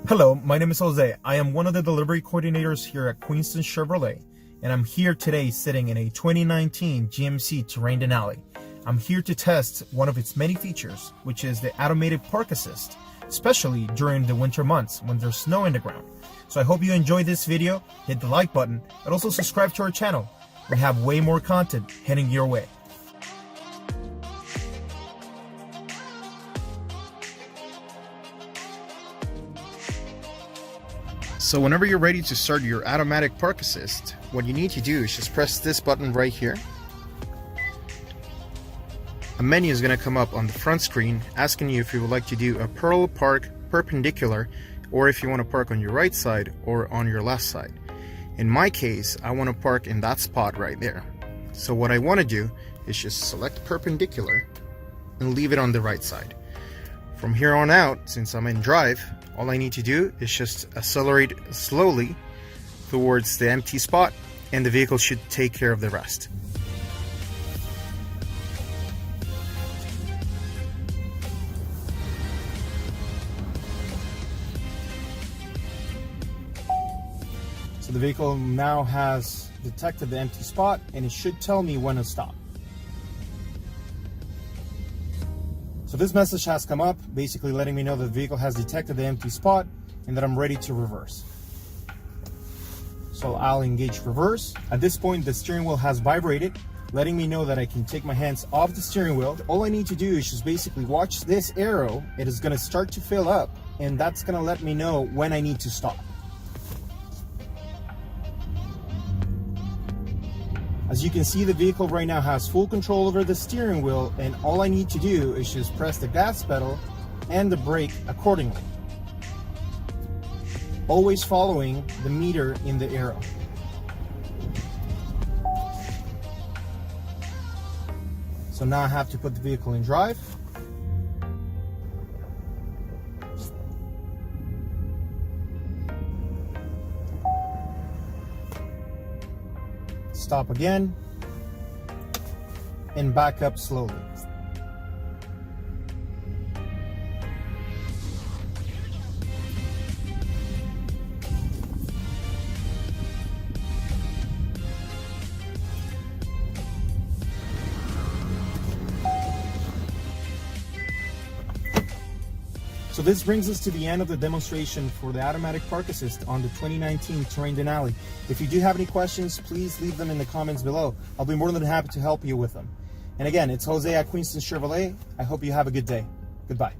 Hello, my name is Jose. I am one of the delivery coordinators here at Queenston Chevrolet, and I'm here today sitting in a 2019 GMC Terrain Denali. I'm here to test one of its many features, which is the automated park assist, especially during the winter months when there's snow in the ground. So I hope you enjoyed this video, hit the like button, and also subscribe to our channel. We have way more content heading your way. So whenever you're ready to start your automatic park assist, what you need to do is just press this button right here. A menu is going to come up on the front screen asking you if you would like to do a parallel park perpendicular, or if you want to park on your right side or on your left side. In my case, I want to park in that spot right there. So what I want to do is just select perpendicular and leave it on the right side. From here on out, since I'm in drive, all I need to do is just accelerate slowly towards the empty spot, and the vehicle should take care of the rest. So the vehicle now has detected the empty spot, and it should tell me when to stop. So this message has come up, basically letting me know that the vehicle has detected the empty spot and that I'm ready to reverse. So I'll engage reverse. At this point, the steering wheel has vibrated, letting me know that I can take my hands off the steering wheel. All I need to do is just basically watch this arrow. It is going to start to fill up, and that's going to let me know when I need to stop. As you can see, the vehicle right now has full control over the steering wheel, and all I need to do is just press the gas pedal and the brake accordingly, always following the meter in the arrow. So now I have to put the vehicle in drive. Stop again, and back up slowly. So this brings us to the end of the demonstration for the automatic park assist on the 2019 Terrain Denali. If you do have any questions, please leave them in the comments below. I'll be more than happy to help you with them. And again, it's Jose at Queenston Chevrolet. I hope you have a good day. Goodbye.